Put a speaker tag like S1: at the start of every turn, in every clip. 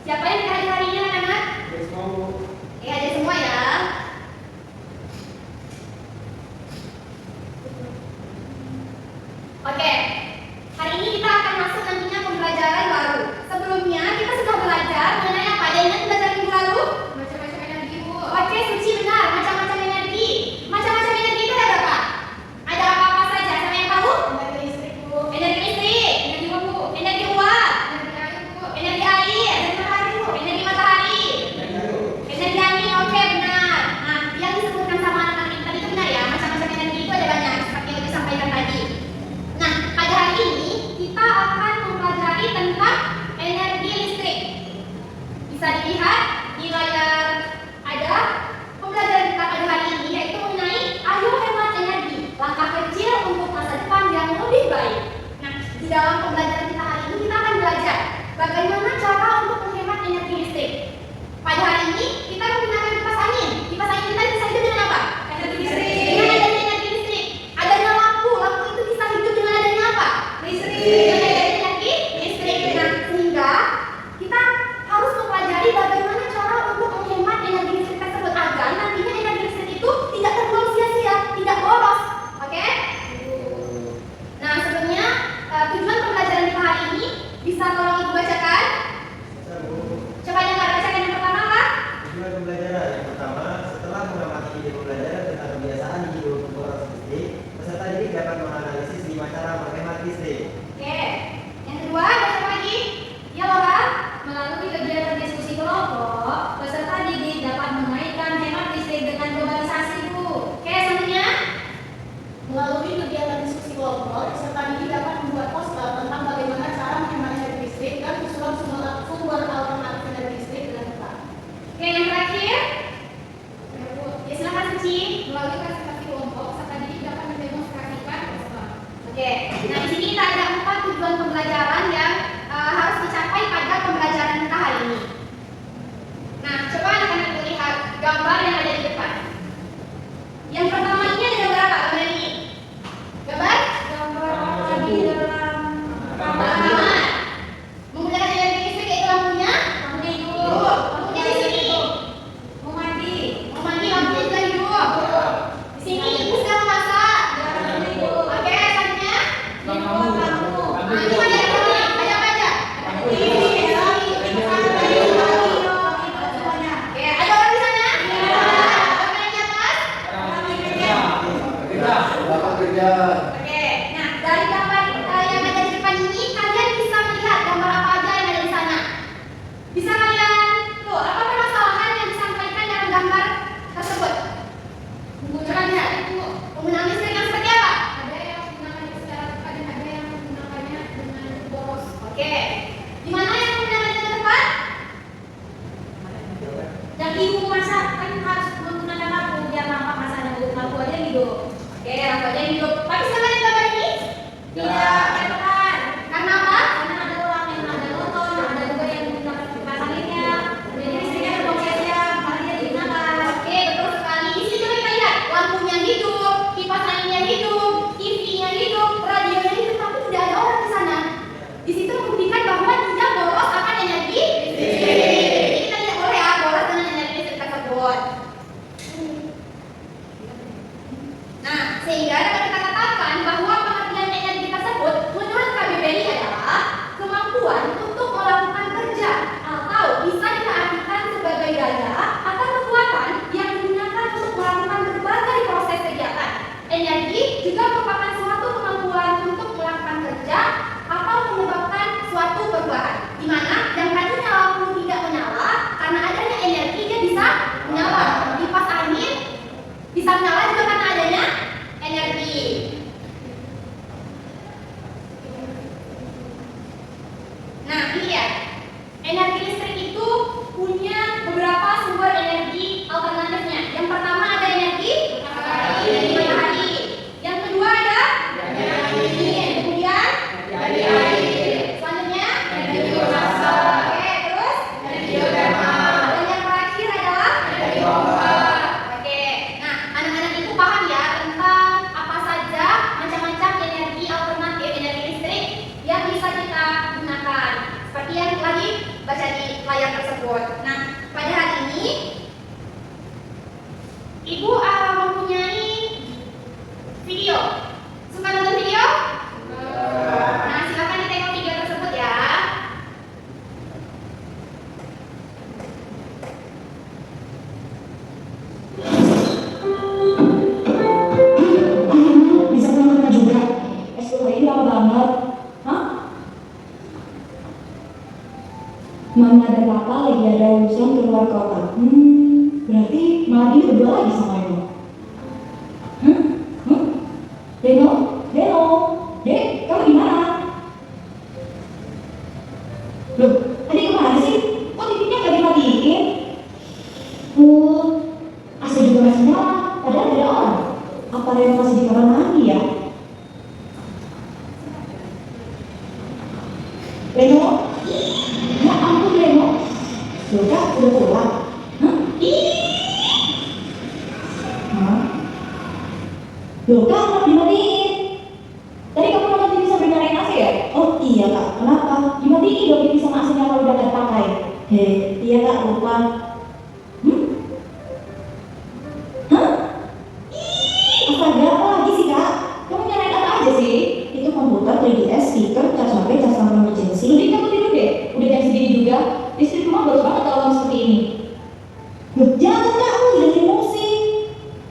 S1: Siapa yang di hari-harinya anak-anak? Ada semua ya. Oke, hari ini kita akan masuk nantinya pembelajaran baru. Sebelumnya kita sudah belajar mengenai apa? Ada ingat belajar minggu lalu? Macam-macam energi, Bu. Oke, Suci benar. Macam-macam energi. Macam-macam energi itu ada apa? Ada apa-apa saja? Siapa yang tahu? Energi listrik, Bu. Energi listrik. Energi uap, Bu. Energi uap. Energi air, Bu. Energi air. Energi matahari, Bu. Energi matahari. Energi angin. Oke, benar. Nah, yang disebutkan sama anak-anak tadi itu benar ya. Macam-macam energi itu ada banyak seperti yang disampaikan tadi. Nah, pada hari ini kita akan mempelajari tentang energi listrik. Bisa dilihat di layar ada pembelajaran kita pada hari ini yaitu mengenai ayo hemat energi, langkah kecil untuk masa depan yang lebih baik. Nah, di dalam pembelajaran kita hari ini kita akan belajar bagaimana cara untuk menghemat energi listrik. Pada hari ini kita menggunakan kipas angin. Kipas angin kita bisa hidup dengan apa? Energi listrik. Dengan adanya energi listrik. Adanya lampu. Lampu itu bisa hidup dengan adanya apa? Listrik. Dengan adanya energi listrik. Nah, sehingga kita harus mempelajari bagaimana cara untuk menghemat energi listrik tersebut agar nantinya energi listrik itu tidak terbuang sia-sia, tidak boros. Oke? Nah, sebelumnya tujuan pembelajaran kita hari ini bisa tolong Ibu bacakan? Coba dengar, bacakan yang pertama apa?
S2: Tujuan pembelajaran yang pertama, setelah mengamati ide pembelajaran tentang kebiasaan hidup boros listrik, peserta didik dapat menganalisis 5 cara menghemat listrik.
S1: Oke. Yang kedua, ada apa lagi? Ya, Laura. Melalui kegiatan diskusi kelompok, peserta didik dapat mengaitkan hemat listrik dengan globalisasi, Bu. Oke, selanjutnya.
S3: Melalui kegiatan diskusi kelompok, peserta didik dapat membuat poster tentang bagaimana cara menghemat energi listrik dan usulan sumber alternatif energi listrik dengan tepat.
S1: Oke, yang terakhir. Ya, silakan Suci. Melalui presentasi kelompok, peserta didik dapat mendemonstrasikan poster. Oke. Nah, di sini kita ada 4 tujuan pembelajaran yang harus dicapai pada pembelajaran kita hari ini. Nah, coba anak-anak lihat gambar yang ada di depan. Yang pertama ini ada gambar apa? Gambar ini. Gambar di dalam kamar. Menggunakan energi listrik yaitu lampunya. Lampunya hidup. Lampunya di sini. Mau mandi, lampunya juga hidup. Di sini ibu sedang masak. Oke, selanjutnya. Lampu. Nah, ini ada apa? Ada apa aja? Oke, ada orang di sana? Orang yang di atas? Oke, nah dari gambar yang ada di depan ini kalian bisa melihat gambar apa aja yang ada di sana. Bisa kalian tuh apa permasalahan yang disampaikan dalam gambar tersebut? Coba lihat penggunaan listrik yang seperti apa?
S3: Ada yang menggunakannya secara tepat dan ada yang menggunakannya dengan boros.
S1: Oke, di mana yang menggunakan dengan tepat? Dan ibu masak kan harus menggunakan lampu biar nampak masaknya, Bu. Lampu aja hidup. Oke, lampu aja hidup. Tapi sama dengan gambar ini? Tidak relevan. Karena apa? Karena ada orang yang ada nonton, ada juga yang menggunakan kipas anginnya. Jadi listriknya terbuang sia-sia, malah dia digunakan. Oke, betul sekali. Di sini coba kita lihat, lampunya hidup, kipas anginnya hidup, TV-nya hidup, radionya hidup, tapi tidak ada orang di sana. Di situ membuktikan bahwa dia boros akan energi listrik. Jadi kita tidak boleh ya boros dengan energi listrik tersebut. Nah, sehingga dapat kita katakan bahwa pengertian energi tersebut menurut KBBI adalah kemampuan untuk melakukan kerja atau bisa kita artikan sebagai daya atau kekuatan yang digunakan untuk melakukan berbagai proses kegiatan. Energi juga merupakan suatu kemampuan untuk melakukan kerja atau menyebabkan suatu perubahan. Di mana yang tadinya lampu tidak menyala karena adanya energi dia bisa menyala. Kipas angin bisa menyala juga karena adanya energi. Nah, ini ya. Energi listrik itu punya beberapa sumber energi alternatifnya. Yang pertama ada energi matahari. Yang kedua ada energi angin. Kemudian energi air. Selanjutnya energi biomasa. Oke, terus energi geotermal. Dan yang terakhir adalah energi ombak. Oke. Nah, anak-anak itu paham ya tentang apa saja macam-macam energi alternatif energi listrik yang bisa kita gunakan. Seperti yang lagi baca di layar layar tersebut. Nah, pada hari ini Ibu mempunyai video. Suka nonton video? Nah, silakan ditengok video tersebut ya.
S4: Bisa pulang juga. S2 ini lama banget. Hah? Mama dan papa lagi ada urusan ke luar kota. Berarti malam ini berdua lagi sama Reno. Reno? Reno? Dek, kamu gimana? Loh, tadi kemana sih? Kok TV-nya gak dimatiin? AC juga masih nyala, padahal ada orang. Apa Reno masih di kamar mandi ya? Reno? Ya ampun Reno. Loh Kak, udah pulang? Loh Kak, kenapa dimatiin? Tadi kamu nonton TV sambil nyalain AC ya? Oh iya Kak, kenapa? Dimatiin dong TV sama AC-nya kalau udah gak dipakai. Iya Kak, lupa. Astaga, apa lagi sih Kak? Kamu nyalain apa aja sih? Itu komputer, 3DS, speaker, cas HP, cas sama emergency. Lebih kamu tidur deh, udah jam segini juga. Listrik rumah bagus banget kalau kamu seperti ini. Loh, jangan Kak, kamu dengerin musik.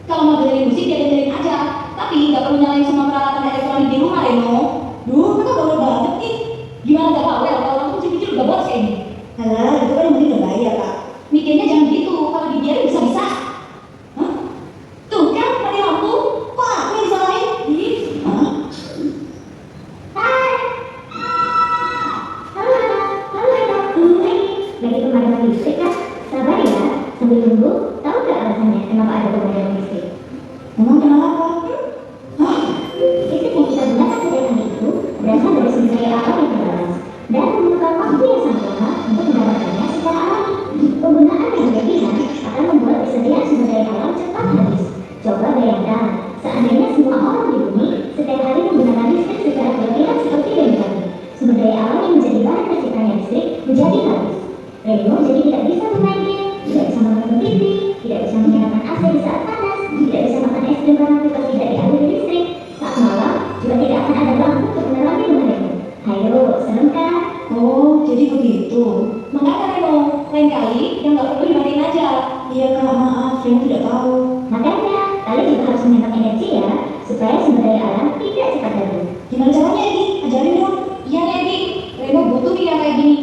S4: Kalau mau dengerin musik, ya dengerin aja. Tapi nggak perlu nyalain semua peralatan elektronik di rumah, Reno. Duh, mereka bawel banget nih. Gimana gak bawel kalau orang kecil-kecil udah boros kayak ini? Alah, itu kan yang penting udah bahaya Kak. Mikirnya jangan gitu, kalau dibiarin bisa-bisa. Hah? Tuh kan, mati lampu. Kok aku yang disalahin? Hah?
S5: Hai. Halo, lagi pemadaman listrik kan? Sabar ya, sambil tunggu. Tahu nggak alasannya kenapa ada pemadaman listrik?
S4: Memang kenapa? Hah?
S5: Listrik yang kita gunakan setiap hari itu berasal dari sumber daya alam yang terbatas dan memerlukan waktu yang sangat lama untuk mendapatkannya secara alami. Penggunaan yang berlebihan akan membuat persediaan sumber daya alam cepat habis. Coba bayangkan, seandainya semua orang di bumi setiap hari menggunakan listrik secara berlebihan seperti yang tadi, sumber daya alam yang menjadi bahan terciptanya listrik menjadi habis. Reno jadi tidak bisa bermain game, tidak bisa menonton TV, tidak bisa menyalakan AC di saat panas, tidak bisa makan es krim karena kulkas tidak dialiri listrik. Saat malam juga tidak akan ada lampu untuk menerangi rumah Reno. Hayo, serem kan?
S4: Oh, jadi begitu. Makanya Reno, lain kali yang nggak perlu dimatiin aja. Iya Kak, maaf, Reno tidak tahu.
S5: Makanya, kalian juga harus menghemat energi ya, supaya sumber daya alam tidak cepat habis.
S4: Gimana caranya Edi? Ajarin dong. Iya nih Edi, Reno butuh nih yang kayak gini.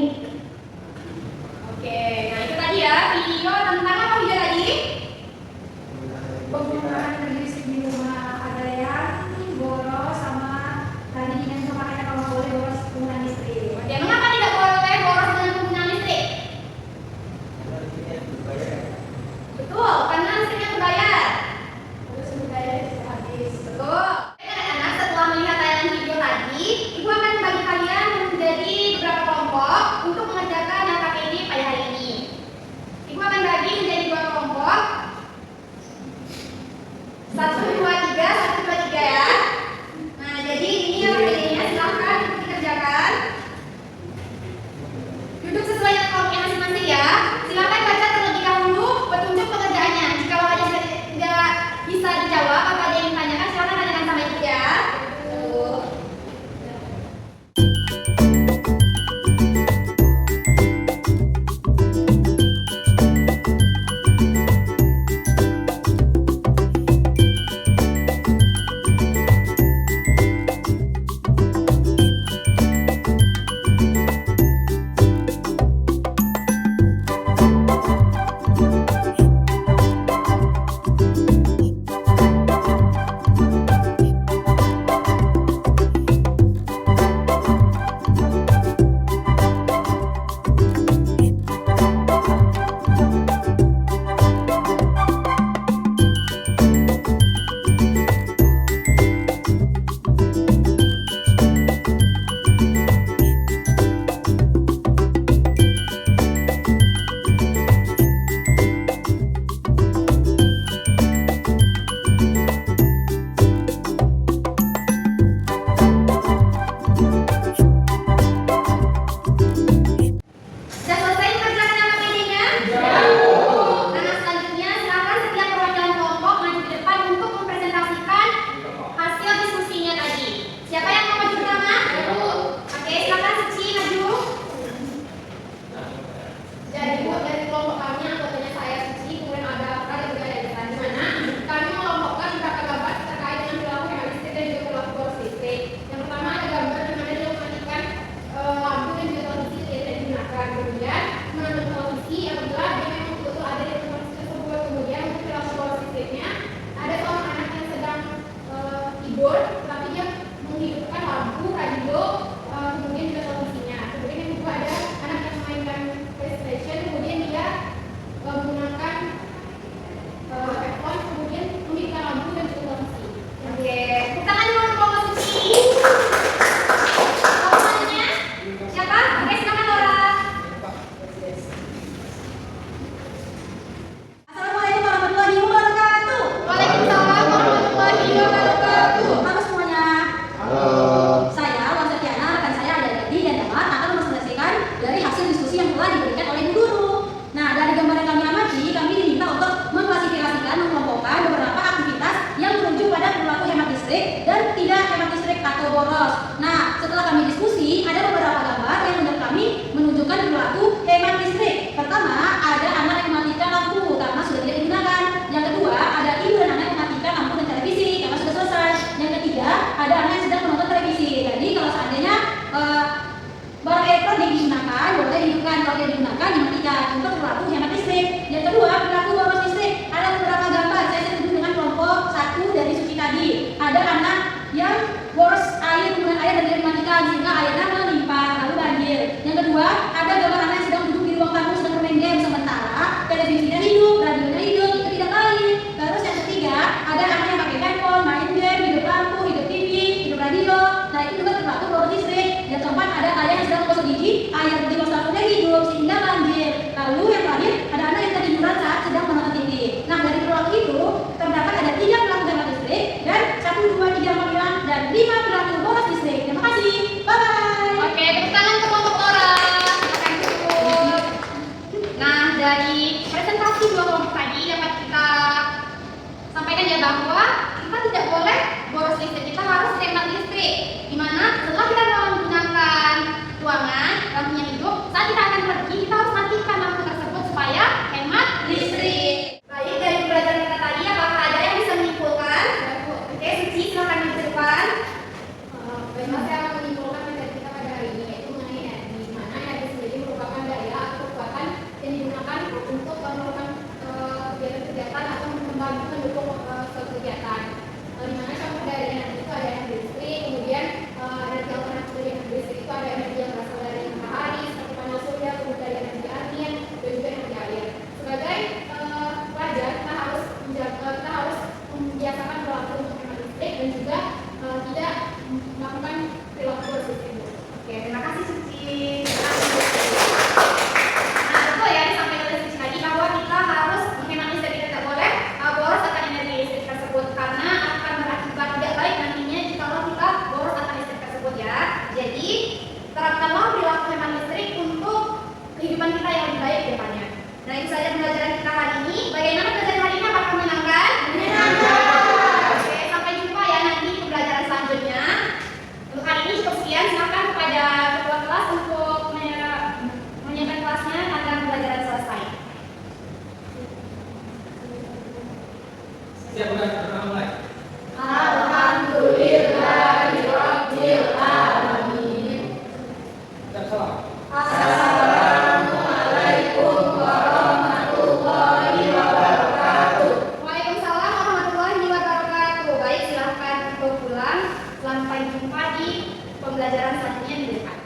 S1: Oke, nah itu tadi ya video tentang apa video tadi? Penggunaan energi listrik di rumah. Ada yang boros sama tadi dengan pemakaian kalau boleh boros penggunaan listrik. Oke, mengapa tidak boleh boros dengan penggunaan listrik? Betul, karena listriknya berbayar. Terus sumber daya listrik habis. Betul. Anak-anak setelah melihat tayangan video tadi, Ibu akan membagi kalian menjadi beberapa kelompok. bahwa kita tidak boleh boros listrik, kita harus hemat listrik. Dimana setelah kita menggunakan ruangan, lampunya hidup, saat kita akan pergi, kita harus matikan lampu tersebut supaya hemat listrik. Baik, dari pembelajaran kita tadi, apakah ada yang bisa menyimpulkan? Oke, Suci, silakan di depan.
S3: Baiklah, saya akan menyimpulkan materi kita pada hari ini, yaitu mengenai energi, di mana energi sendiri merupakan daya atau kekuatan yang digunakan untuk melakukan kegiatan-kegiatan atau membantu mendukung suatu kegiatan. Di mana contoh dari energi itu ada energi listrik, kemudian energi alternatif dari energi listrik itu ada energi yang berasal dari matahari, seperti panel surya, kemudian dari energi angin, dan juga energi air. Sebagai pelajar, kita harus membiasakan perilaku untuk hemat listrik dan juga tidak melakukan perilaku boros listrik.
S1: Oke, terima kasih Suci. Nah, betul ya disampaikan oleh Suci tadi bahwa kita harus menghemat listrik, kita tidak boleh boros akan energi listrik tersebut karena akan berakibat tidak baik nantinya jika kita boros akan listrik tersebut ya. Jadi terapkanlah perilaku hemat listrik untuk kehidupan kita yang lebih baik ke depannya. Nah, itu saja pembelajaran kita hari ini. Bagaimana pembelajaran hari ini? Apakah menyenangkan? Oke, sampai jumpa ya nanti di pembelajaran selanjutnya. Untuk hari ini cukup sekian. Silakan kepada ketua kelas untuk menyiapkan kelasnya agar pembelajaran selesai.
S6: Siap, udah mulai.
S3: Alhamdulillahirabbil alamin.
S6: Siap, salam.
S3: Assalamualaikum warahmatullahi wabarakatuh.
S1: Waalaikumsalam warahmatullahi wabarakatuh. Baik, silahkan untuk pulang. Sampai jumpa di pembelajaran selanjutnya di depan.